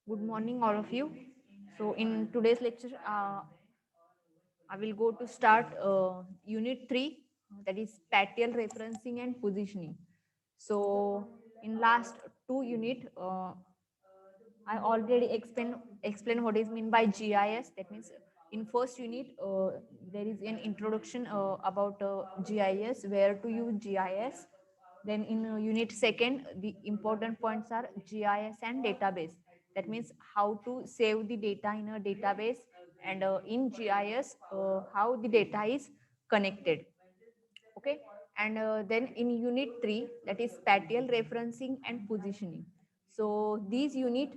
Good morning, all of you. So, in today's lecture, I will go to start unit 3, that is spatial referencing and positioning. So, in last two unit, I already explain what is mean by GIS. That means in first unit, there is an introduction about GIS, where to use GIS. Then in unit second, the important points are GIS and database. That means how to save the data in a database, and in GIS, how the data is connected. Okay, and then in unit 3, that is spatial referencing and positioning. So this unit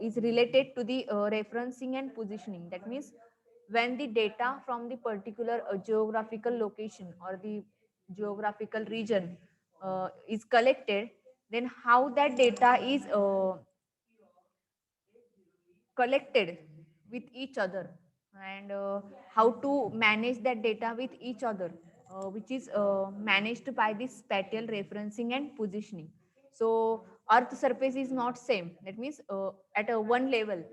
is related to the referencing and positioning. That means when the data from the particular geographical location or the geographical region is collected, then how that data is collected with each other, and how to manage that data with each other, which is managed by this spatial referencing and positioning. So earth surface is not same. That means at a one level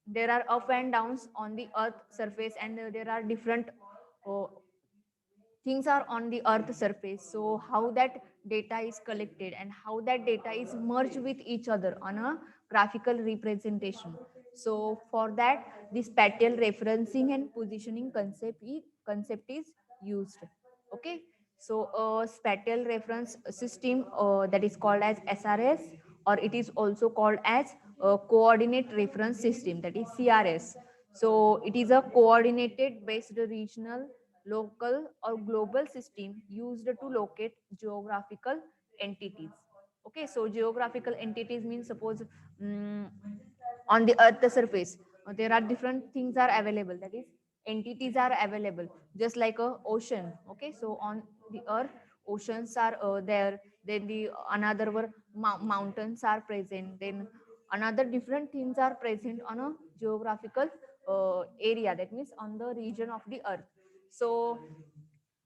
there are up and downs on the earth surface, and there are different uh, things are on the earth surface. So how that data is collected and how that data is merged with each other on a graphical representation. So for that, the spatial referencing and positioning concept is used. Okay, so a spatial reference system, that is called as SRS, or it is also called as a coordinate reference system, that is CRS. So it is a coordinated based regional, local or global system used to locate geographical entities. Okay, so geographical entities means, suppose mm on the earth surface, there are different things are available, that is entities are available, just like a ocean. Okay, so on the earth, oceans are there, then the another were mountains are present, then another different things are present on a geographical area, that means on the region of the earth. So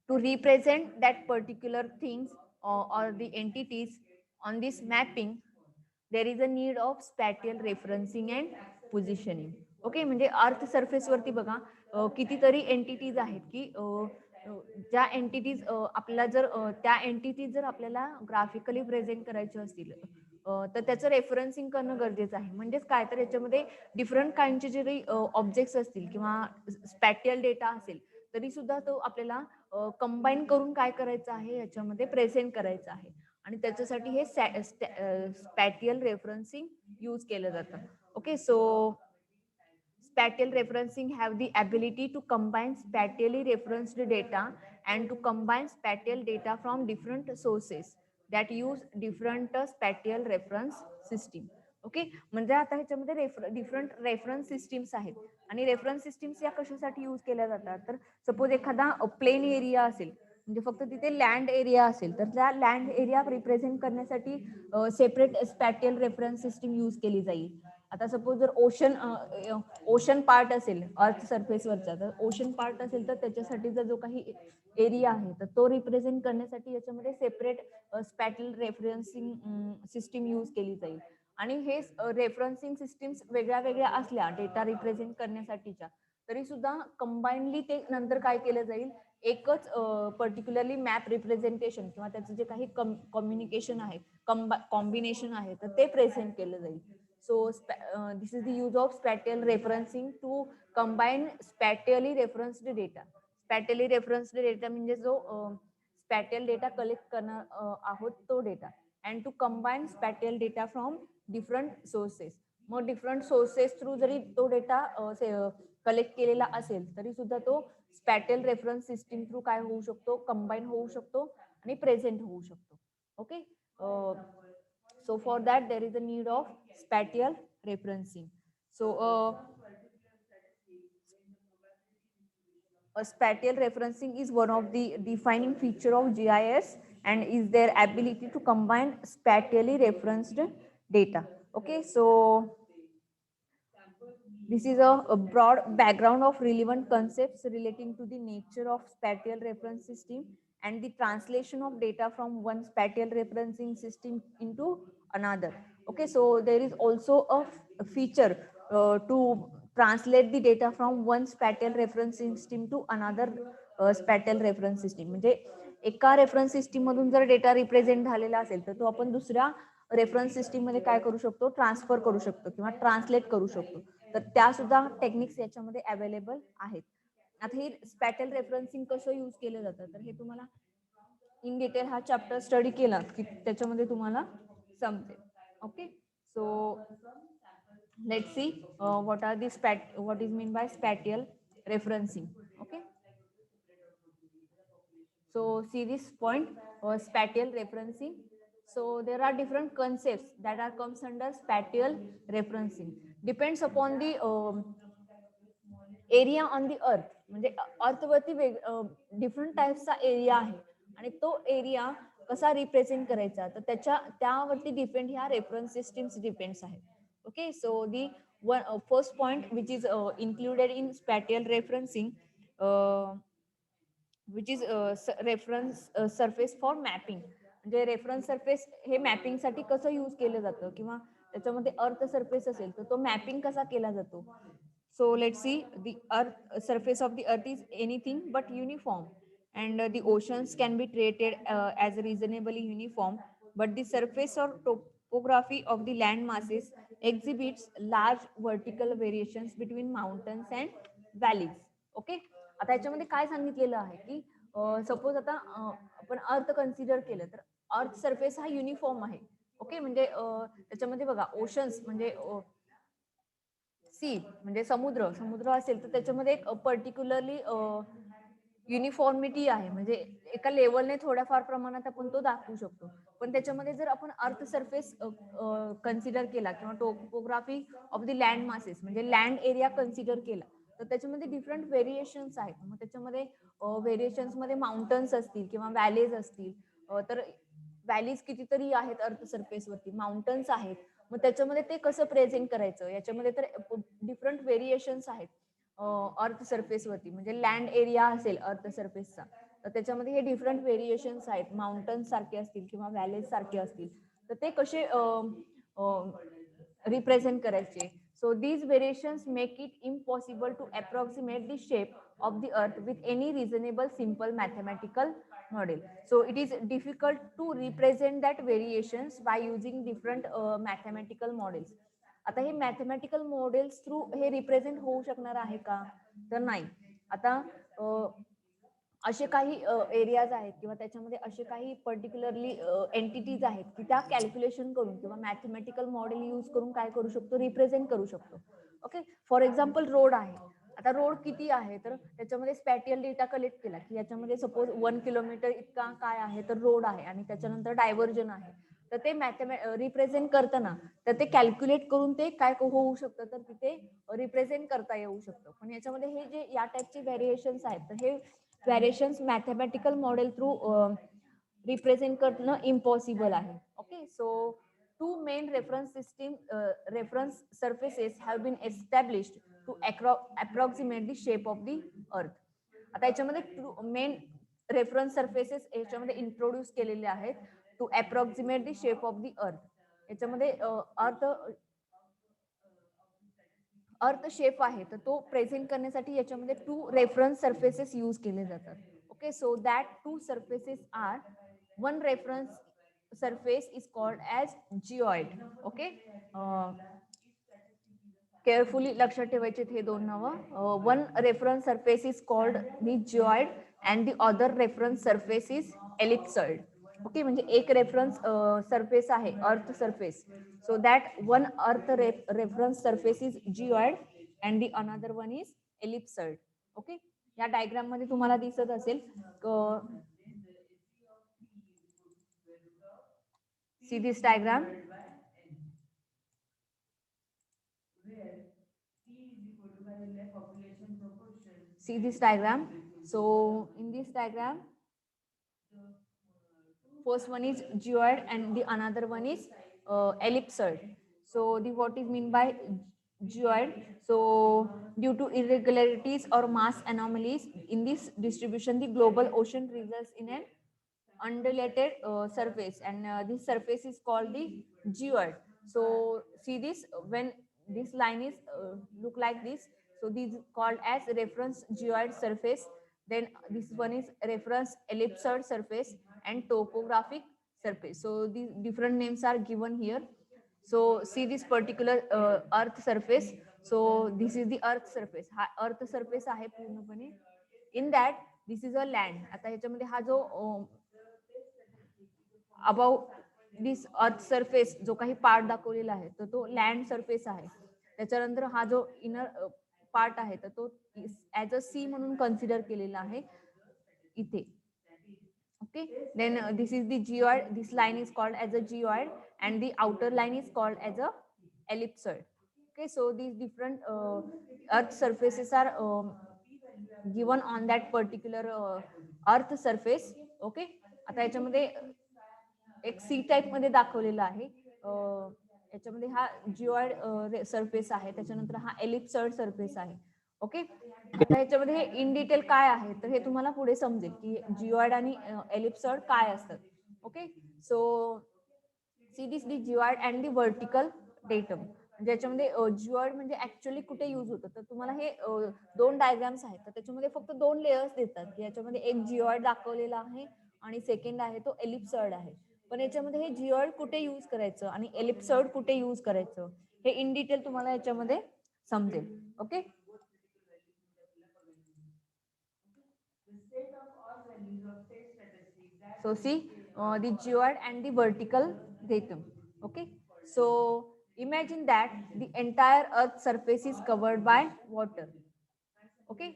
to represent that particular things, or the entities on this mapping, there is a need of spatial referencing and positioning. Okay, म्हणजे earth surface वरती बघा कितीतरी entities आहेत की ज्या entities आपल्याला जर त्या एंटिटीज जर आपल्याला ग्राफिकली प्रेझेंट करायचे असतील, तर त्याचं रेफरन्सिंग करणं गरजेचं आहे. म्हणजेच काय, तर याच्यामध्ये डिफरंट काइंडचे जरी ऑब्जेक्ट्स असतील किंवा स्पॅटियल डेटा असेल, तरी सुद्धा तो आपल्याला कंबाईन करून काय करायचं आहे, याच्यामध्ये प्रेझेंट करायचं आहे. आणि त्याच्यासाठी हे स्पॅटियल रेफरन्सिंग यूज केलं जातं. Okay, so spatial referencing have the ability to combine spatially referenced data and to combine spatial data from different sources that use different spatial reference system. Okay, म्हणजे आता ह्याच्यामध्ये डिफरंट रेफरन्स सिस्टीम्स आहेत, आणि reference systems या कशासाठी use केल्या जातात, तर सपोज एखादा प्लेन एरिया असेल, म्हणजे फक्त तिथे लँड एरिया असेल, तर त्या लँड एरिया रिप्रेझेंट करण्यासाठी सेपरेट स्पॅटियल रेफरन्स सिस्टीम यूज केली जाईल. आता सपोज जर ओशन पार्ट असेल अर्थ सरफेसवरचा, तर ओशन पार्ट असेल तर त्याच्यासाठीचा जो काही एरिया आहे, तर तो रिप्रेझेंट करण्यासाठी याच्यामध्ये सेपरेट स्पॅटियल रेफरन्सिंग सिस्टीम यूज केली जाईल. आणि हे रेफरन्सिंग सिस्टीम्स वेगळ्या वेगळ्या असल्या डेटा रिप्रेझेंट करण्यासाठीच्या, तरी सुद्धा कंबाईनली ते नंतर काय केलं जाईल, एकच पर्टिक्युलरली मॅप रिप्रेझेंटेशन किंवा त्याचं जे काही कम्युनिकेशन आहे, कॉम्बिनेशन आहे, तर ते प्रेझेंट केलं जाईल. So this is the use of spatial referencing to combine spatially referenced data. Spatially referenced data म्हणजे जो spatial data कलेक्ट करणार आहोत तो data, and to combine spatial data from different sources. मग डिफरंट सोर्सेस थ्रू जरी तो data collect केलेला असेल, तरी सुद्धा तो स्पॅटियल रेफरन्स सिस्टीम थ्रू काय होऊ शकतो, कंबाईन होऊ शकतो आणि प्रेझेंट होऊ शकतो. Okay, so for that there is a need of spatial referencing. So a spatial referencing is one of the defining feature of GIS and is their ability to combine spatially referenced data. Okay, so this is a broad background of relevant concepts relating to the nature of spatial reference system and the translation of data from one spatial referencing system into another. Okay, so there is also a feature to translate the data from one spatial reference system to another spatial reference system. म्हणजे एका reference system मधून जर data represent झालेला असेल तर तो आपण दुसऱ्या रेफरन्स सिस्टीम मध्ये काय करू शकतो, ट्रान्सफर करू शकतो किंवा ट्रान्सलेट करू शकतो. तर त्या सुद्धा टेक्निक्स याच्यामध्ये अवेलेबल आहेत. आता हे स्पॅटल रेफरन्सिंग कसं यूज केलं जातं तर हे तुम्हाला इन डिटेल हा चॅप्टर स्टडी केला की त्याच्यामध्ये तुम्हाला समजेल. Okay, so let's see what is mean by spatial referencing. Okay, so see this point, spatial referencing. So there are different concepts that are comes under spatial referencing. Depends upon the area on the earth. म्हणजे अर्थवरती different टाइप्सचा area आहे आणि तो area कसा represent करायचा तर त्यावरती depend ह्या रेफरन्स सिस्टीम्स डिपेंड्स आहेत. Okay, so the first point which is included in spatial referencing which is reference surface for mapping. म्हणजे रेफरन्स सरफेस हे मॅपिंग साठी कसं यूज केलं जातं किंवा त्याच्यामध्ये अर्थ सरफेस असेल तर तो मॅपिंग कसा केला जातो. So let's see, the earth surface of the earth is anything but uniform, and the oceans can be treated as reasonably uniform, but the surface or topography of the land masses exhibits large vertical variations between mountains and valleys. Okay, आता याच्यामध्ये काय सांगितलेलं आहे की suppose आता आपण अर्थ consider केलं तर अर्थ सरफेस हा युनिफॉर्म आहे. ओके, म्हणजे त्याच्यामध्ये बघा ओशन्स म्हणजे सी म्हणजे समुद्र समुद्र असेल तर त्याच्यामध्ये एक पर्टिक्युलरली युनिफॉर्मिटी आहे. म्हणजे एका लेवलने थोड्याफार प्रमाणात आपण तो दाखवू शकतो. पण त्याच्यामध्ये जर आपण अर्थ सरफेस कन्सिडर केला किंवा topography of the land masses म्हणजे लँड एरिया कन्सिडर केला तर त्याच्यामध्ये डिफरंट व्हेरिएशन्स आहेत. मग त्याच्यामध्ये व्हेरिएशन्स मध्ये माउंटन्स असतील किंवा व्हॅलीज असतील. तर व्हॅलीज कितीतरी आहेत अर्थ सरफेसवरती, माउंटन्स आहेत. मग त्याच्यामध्ये ते कसं प्रेझेंट करायचं याच्यामध्ये तर डिफरंट व्हेरिएशन्स आहेत अर्थ सरफेसवरती. म्हणजे लँड एरिया असेल अर्थ सरफेसचा तर त्याच्यामध्ये हे डिफरंट व्हेरिएशन्स आहेत. माउंटन्स सारखे असतील किंवा व्हॅलीज सारखे असतील तर ते कसे रिप्रेझेंट करायचे. So these variations make it impossible to approximate the shape of the earth with any reasonable simple mathematical model. So it is difficult to represent that variations by using different mathematical models. आता हे mathematical models through हे represent होऊ शकणार आहे का तर नाही. आता असे काही एरियाज आहेत किंवा त्याच्यामध्ये असे काही पर्टिक्युलरली एंटिटीज आहेत की त्या कॅल्क्युलेशन करून किंवा मॅथमॅटिकल मॉडेल यूज करून काय करू शकतो, रिप्रेझेंट करू शकतो. ओके, फॉर एक्झाम्पल रोड आहे. आता रोड किती आहे तर त्याच्यामध्ये स्पॅटियल डेटा कलेक्ट केला की याच्यामध्ये सपोज 1 किलोमीटर इतका काय आहे तर रोड आहे आणि त्याच्यानंतर डायव्हर्जन आहे. तर ते रिप्रेझेंट करताना तर ते कॅल्क्युलेट करून ते काय होऊ शकतं तर तिथे रिप्रेझेंट करता येऊ शकतं. पण याच्यामध्ये हे जे या टाईपचे व्हेरिएशन्स आहेत तर हे variations mathematical model through represent करणं इम्पॉसिबल आहे. Okay, so two main reference surfaces have been established to approximate the shape of the earth. आता याच्यामध्ये मेन रेफरन्स सर्फेसेस याच्यामध्ये इंट्रोड्यूस केलेले आहेत to approximate the shape of the earth. याच्यामध्ये earth shape आहे तर तो प्रेझेंट करण्यासाठी याच्यामध्ये 2 रेफरन्स सर्फेसेस यूज केले जातात. Okay, so that 2 surfaces are, one reference surface is called as geoid. Okay, carefully लक्षात ठेवायचे हे दोन नावं. One reference surface is called the geoid and the other reference surface is ellipsoid. Okay, म्हणजे एक reference surface आहे earth surface. So that one earth reference surface is geoid and the another one is ellipsoid. Okay, या diagram मध्ये तुम्हाला दिसत असेल. See this diagram. See this diagram. So in this diagram, first one is geoid and the another one is ellipsoid. So the what is mean by geoid? So due to irregularities or mass anomalies in this distribution, the global ocean results in an undulated surface, and this surface is called the geoid. So see this, when this line is look like this. So these called as reference geoid surface. Then this one is reference ellipsoid surface and topographic surface. So these different names are given here. So see this particular earth surface. So this is the earth surface. हा earth surface आहे पूर्णपणे. In that this is a land. आता ह्याच्यामध्ये हा जो above this earth surface जो काही part दाखवलेला आहे तर तो लँड सरफेस आहे. त्याच्यानंतर हा जो इनर पार्ट आहे तर तो ऍज अ सी म्हणून कन्सिडर केलेला आहे इथे. Okay, then this is the geoid. This line is called as a geoid and the outer line is called as a ellipsoid. Okay, so these different earth surfaces are given on that particular earth surface. Okay, आता याच्यामध्ये एक सी type मध्ये दाखवलेला आहे. याच्यामध्ये हा जिओइड surface आहे, त्याच्यानंतर हा एलिप्सॉइड सरफेस आहे. ओके, आता ह्याच्यामध्ये हे इन डिटेल काय आहे तर हे तुम्हाला पुढे समजेल की जिओइड आणि एलिप्सॉइड काय असतात. Okay, so see this the geoid and the vertical datum. ज्याच्यामध्ये जिओइड म्हणजे ऍक्च्युअली कुठे युज होतं तर तुम्हाला हे दोन डायग्राम्स आहेत तर त्याच्यामध्ये फक्त दोन लेयर्स देतात की याच्यामध्ये एक जिओइड दाखवलेला आहे आणि सेकंड आहे तो एलिप्सॉइड आहे. पण याच्यामध्ये हे जिओइड कुठे यूज करायचं आणि एलिप्सॉइड कुठे यूज करायचं हे इन डिटेल तुम्हाला याच्यामध्ये समजेल. Okay, so see the geoid and the vertical datum. Okay, so imagine that the entire earth surface is covered by water. Okay,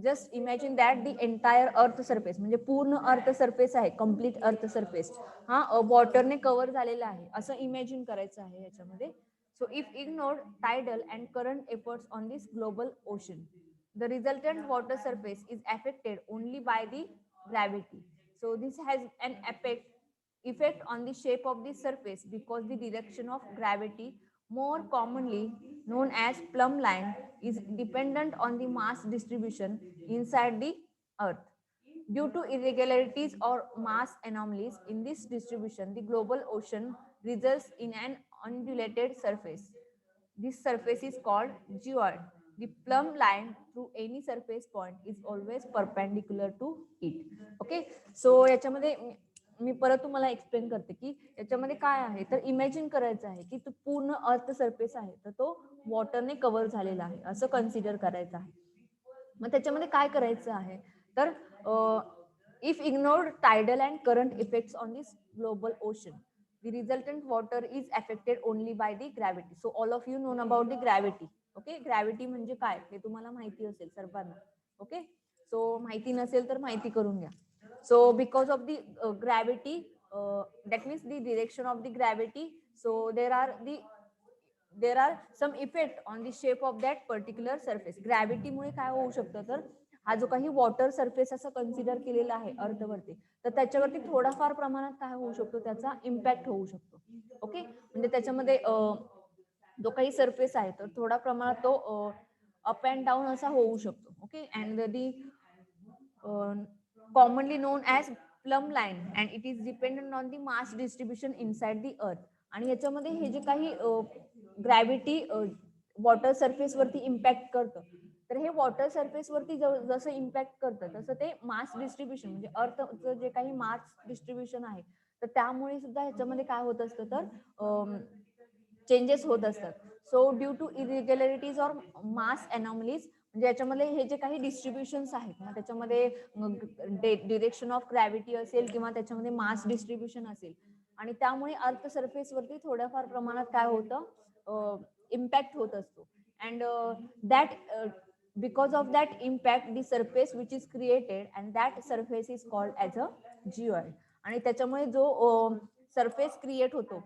just imagine that the entire earth surface म्हणजे पूर्ण earth surface आहे, complete earth surface हा वॉटरने cover झालेला आहे असं imagine करायचं आहे याच्यामध्ये. So if ignored tidal and current efforts on this global ocean the resultant water surface is affected only by the gravity. So this has an effect on the shape of the surface because the direction of gravity, more commonly known as plumb line, is dependent on the mass distribution inside the earth. Due to irregularities or mass anomalies in this distribution, the global ocean results in an undulated surface. This surface is called geoid. The plumb line through any surface point is always perpendicular to it. Okay, so याच्यामध्ये मी परत तुम्हाला explain करते की याच्यामध्ये काय आहे तर imagine करायचं आहे की तो पूर्ण अर्थ सरफेस आहे तर तो वॉटरने कव्हर झालेला आहे असं कन्सिडर करायचं आहे. मग त्याच्यामध्ये काय करायचं आहे तर if ignored tidal and current effects on this global ocean the resultant water is affected only by the gravity. So all of you know about the gravity. Okay, gravity म्हणजे काय हे तुम्हाला माहिती असेल सर्वांना. ओके, सो माहिती नसेल तर माहिती करून घ्या. So because of the gravity, that means the direction of the gravity, so there are some effect on the shape of that particular surface. Gravity मुळे काय होऊ शकतं तर हा जो काही वॉटर सरफेस असं कन्सिडर केलेला आहे अर्थवरती तर त्याच्यावरती थोडाफार प्रमाणात काय होऊ शकतो त्याचा इम्पॅक्ट होऊ शकतो. ओके, म्हणजे त्याच्यामध्ये जो काही सरफेस आहे तर थोडा प्रमाणात तो अप अँड डाऊन असा होऊ शकतो. Okay, and the commonly known as plumb line and it is dependent on the mass distribution inside the earth. आणि याच्यामध्ये हे जे काही ग्रॅव्हिटी वॉटर सरफेस वरती इम्पॅक्ट करतं तर हे वॉटर सरफेस वरती जसं इम्पॅक्ट करतं तसं ते मास डिस्ट्रीब्युशन म्हणजे अर्थचं जे काही मास डिस्ट्रीब्युशन आहे तर त्यामुळे सुद्धा ह्याच्यामध्ये काय होत असतं तर चेंजेस होत असतात. So due to irregularities or mass anomalies म्हणजे याच्यामध्ये हे जे काही डिस्ट्रीब्युशन्स आहेत मग त्याच्यामध्ये डिरेक्शन ऑफ ग्रॅव्हिटी असेल किंवा त्याच्यामध्ये मास डिस्ट्रीब्युशन असेल आणि त्यामुळे अर्थ सरफेस वरती थोड्याफार प्रमाणात काय होतं इम्पॅक्ट होत असतो. And that because of that impact the surface which is created and that surface is called as a geoid. आणि त्याच्यामुळे जो सरफेस क्रिएट होतो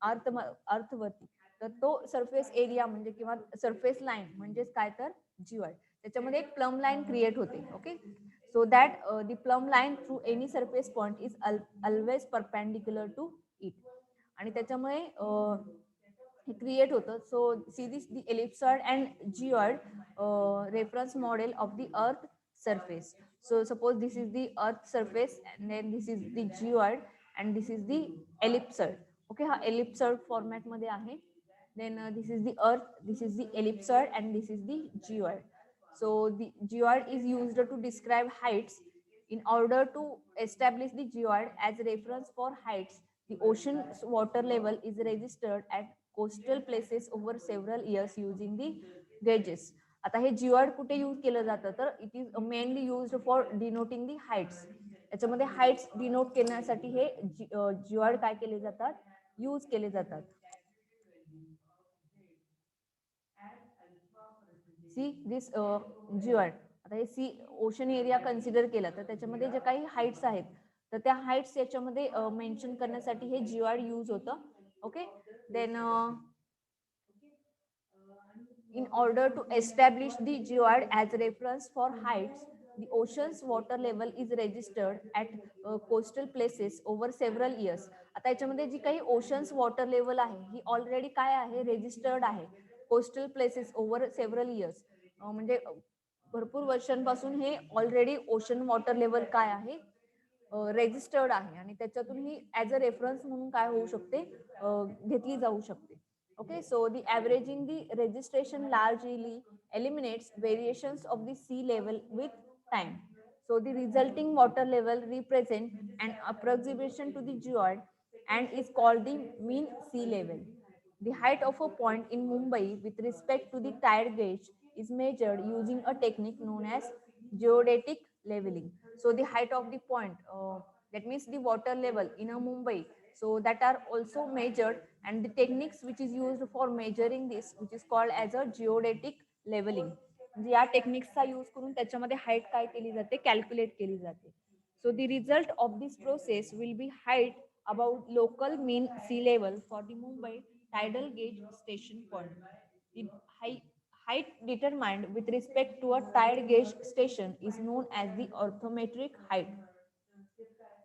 अर्थवरती तर तो सरफेस एरिया म्हणजे किंवा सरफेस लाईन म्हणजेच काय तर जिओइड. त्याच्यामध्ये एक प्लम लाईन क्रिएट होते. Okay, so that the plumb line through any surface point is always perpendicular to it. आणि त्याच्यामुळे हे क्रिएट होतं. So see this the ellipsoid and geoid reference model of the earth surface. So suppose this is the earth surface and then this is the geoid and this is the ellipsoid. Okay, हा ellipsoid format मध्ये आहे. Then this is the earth, this is the ellipsoid, and this is the geoid. So the geoid is used to describe heights. In order to establish the geoid as reference for heights, the ocean's water level is registered at coastal places over several years using the gauges. आता हे जिऑइड कुठे use केलं जातं तर it is mainly used for denoting the heights. याच्यामध्ये heights denote करण्यासाठी हे geoid काय केले जातात, यूज केले जातात. See this geoid. आता हे सी ओशन एरिया कन्सिडर केला तर त्याच्यामध्ये जे काही हाइट्स आहेत तर त्या हाइट्स याच्यामध्ये मेन्शन करण्यासाठी हे जिऑइड यूज होतं. Okay. Then in order to establish the geoid as reference for heights, the ocean's water level is registered at coastal places over several years. आता याच्यामध्ये जी काही ओशन्स वॉटर लेवल आहे ही already काय आहे, registered आहे coastal places over several years. म्हणजे भरपूर वर्षांपासून हे ऑलरेडी ओशन वॉटर लेवल काय आहे, रेजिस्टर्ड आहे आणि त्याच्यातून ही ऍज अ रेफरन्स म्हणून काय होऊ शकते, घेतली जाऊ शकते. Okay, so the averaging the registration largely eliminates variations of the sea level with time. So the resulting water level represent an approximation to the geoid and is called the mean sea level. The height of a point in Mumbai with respect to the tide gauge is measured using a technique known as geodetic leveling. So the height of the point, that means the water level in a Mumbai, so that are also measured, and the techniques which is used for measuring this which is called as a geodetic leveling. म्हणजे या टेक्निक्सचा use करून त्याच्यामध्ये height काय केली जाते, calculate केली जाते. So the result of this process will be height about local mean sea level for the Mumbai tidal gauge station point. The height determined with respect to a tide gauge station is known as the orthometric height,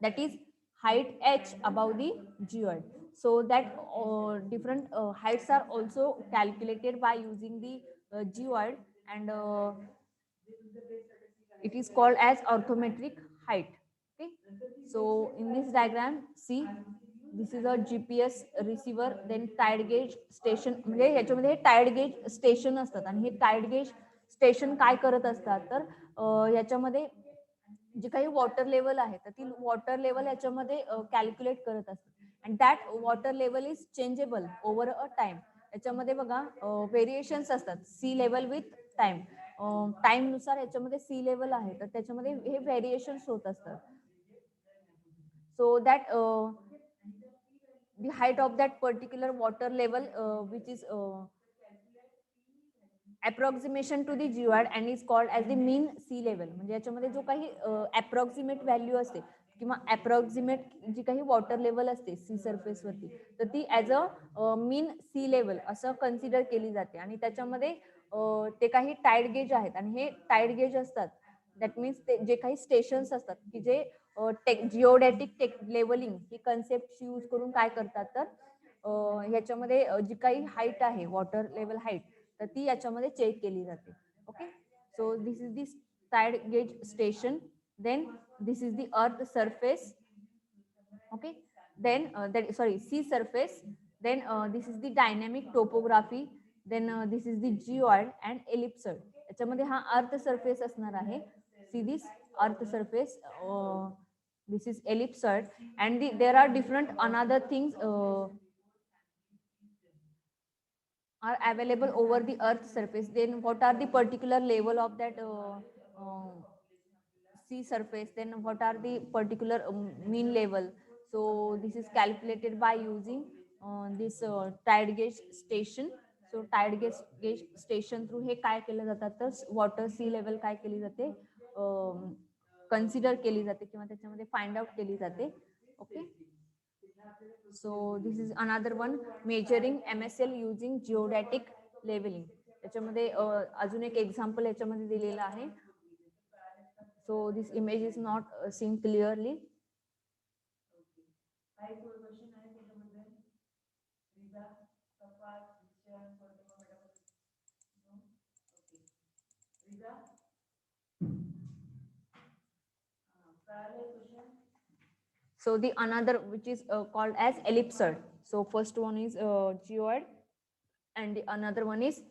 that is height h above the geoid. So that different heights are also calculated by using the geoid, and it is called as orthometric height. Okay, so in this diagram, see, this is a GPS receiver, then tide gauge station. म्हणजे ह्याच्यामध्ये Tide gauge station असतात आणि हे Tide gauge station काय करत असतात तर ह्याच्यामध्ये जी काही वॉटर लेवल आहे तर ती वॉटर लेवल याच्यामध्ये कॅल्क्युलेट करत असतात. And that water level is changeable over a time. याच्यामध्ये बघा व्हेरिएशन्स असतात सी लेवल विथ टाइम. टाइम नुसार याच्यामध्ये सी लेवल आहे तर त्याच्यामध्ये हे व्हेरिएशन्स होत असतात. So that the height of that particular water level which is approximation to the geoid and is called as the mean sea level. म्हणजे याच्यामध्ये जो काही अप्रॉक्सिमेट व्हॅल्यू असते किंवा अप्रॉक्सिमेट जी काही वॉटर लेवल असते सी सरफेस वरती तर ती as a mean sea level असं कन्सिडर केली जाते. आणि त्याच्यामध्ये ते काही टाइड गेज आहेत आणि हे टाइड गेज असतात. दॅट मीन्स ते जे काही स्टेशन्स असतात की जे जिओडॅटिक लेवलिंग ही कन्सेप्ट यूज करून काय करतात तर ह्याच्यामध्ये जी काही हाईट आहे वॉटर लेवल हाईट तर ती याच्यामध्ये चेक केली जाते. Okay, so this is this tide gauge station, then this is the earth surface. Okay, then that sorry sea surface, then this is the dynamic topography, then this is the geoid and ellipsoid. याच्यामध्ये हा earth surface असणार आहे. See this earth surface, this is ellipsoid, and there are different another things are available over the earth surface. Then what are the particular level of that sea surface, then what are the particular mean level. So this is calculated by using this tide gauge station. So tide gauge station through हे काय केलं जातात तर water sea level काय केली जाते, consider केली जाते किंवा त्याच्यामध्ये फाइंड आउट केली जाते. Okay, so this is another one, measuring MSL using geodetic leveling. त्याच्यामध्ये अजून एक एक्झाम्पल याच्यामध्ये दिलेलं आहे. So this image is not seen clearly. So the another which is called as ellipsoid. So first one is geoid, and the another one is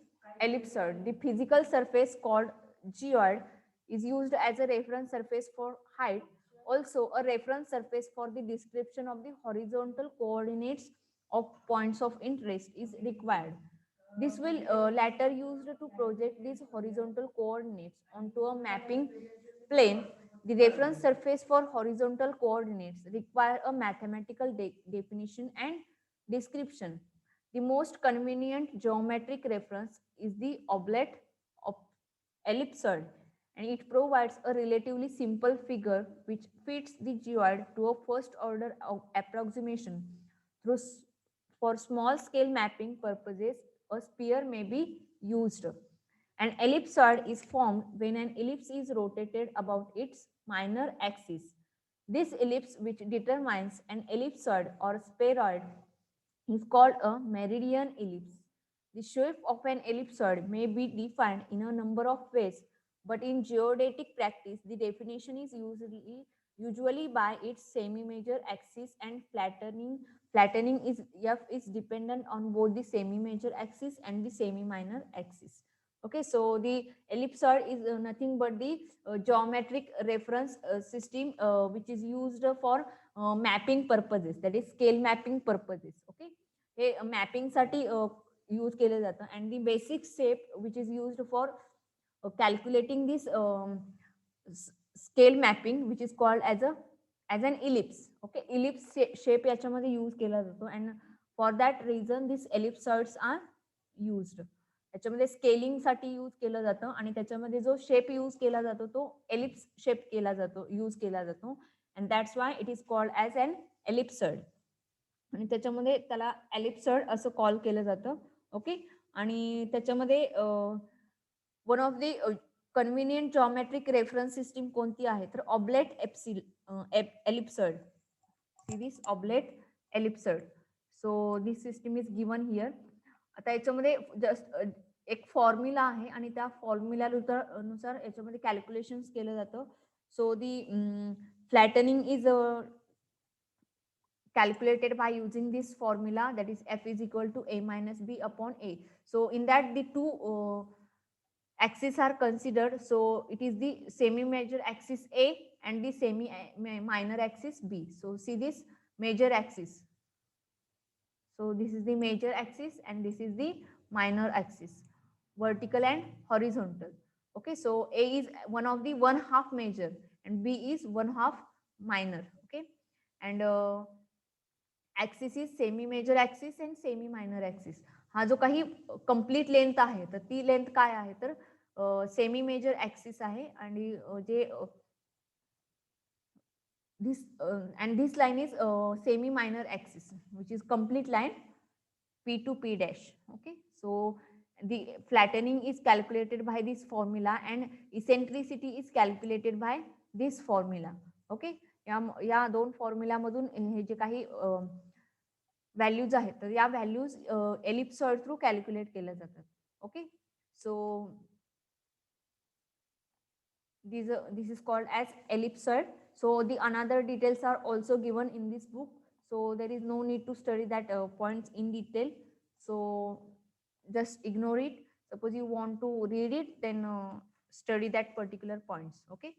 ellipsoid. The physical surface called geoid is used as a reference surface for height. Also, a reference surface for the description of the horizontal coordinates of points of interest is required. This will later used to project these horizontal coordinates onto a mapping plane. The reference surface for horizontal coordinates require a mathematical definition and description. The most convenient geometric reference is the oblate of ellipsoid, and it provides a relatively simple figure which fits the geoid to a first order of approximation. Through for small scale mapping purposes, a sphere may be used. An ellipsoid is formed when an ellipse is rotated about its minor axis. This ellipse, which determines an ellipsoid or spheroid, is called a meridian ellipse. The shape of an ellipsoid may be defined in a number of ways, but in geodetic practice, the definition is usually by its semi-major axis, and flattening is f is dependent on both the semi-major axis and the semi-minor axis. Okay, so the ellipsoid is nothing but the geometric reference system which is used for mapping purposes, that is scale mapping purposes. Okay, हे mapping साठी use केलं जातं. And the basic shape which is used for calculating this scale mapping which is called as an ellipse. Okay, ellipse shape याच्यामध्ये use केला जातो. And for that reason this ellipsoids are used. त्याच्यामध्ये scaling साठी use केलं जातं आणि त्याच्यामध्ये जो शेप यूज केला जातो तो एलिप्स शेप केला जातो, यूज केला जातो. And that's why it is called as on ellipsoid. आणि त्याच्यामध्ये त्याला एलिप्सॉइड असं कॉल केलं जातं. ओके, आणि त्याच्यामध्ये one of the convenient geometric reference system कोणती आहे तर oblate ellipsoid. See this oblate ellipsoid. So this system is given here. आता याच्यामध्ये जस्ट एक फॉर्म्युला आहे आणि त्या फॉर्म्युला नुसार याच्यामध्ये कॅल्क्युलेशन्स केलं जातं. सो दी फ्लॅटनिंग is calculated by using this formula, that is f is equal to a minus b upon a. So in that the two axes are considered. So it is the semi major axis a and the semi minor axis b. So see this major axis. So this is the major axis and this is the minor axis, vertical and horizontal. Okay, so a is one of the 1/2 major and b is 1/2 minor. Okay, and axis is semi major axis and semi minor axis. हा जो काही complete length आहे तर ती length काय आहे तर semi major axis आहे. आणि जे this and this line is semi minor axis which is complete line p to p dash. Okay, so the flattening is calculated by this formula and eccentricity is calculated by this formula. Okay, या दोन formula मधून हे जे काही values आहेत तर या values ellipsoid through calculate केल्या जातात. Okay, so this is called as ellipsoid. So the another details are also given in this book, so there is no need to study that points in detail. So just ignore it. Suppose you want to read it, then study that particular points. Okay.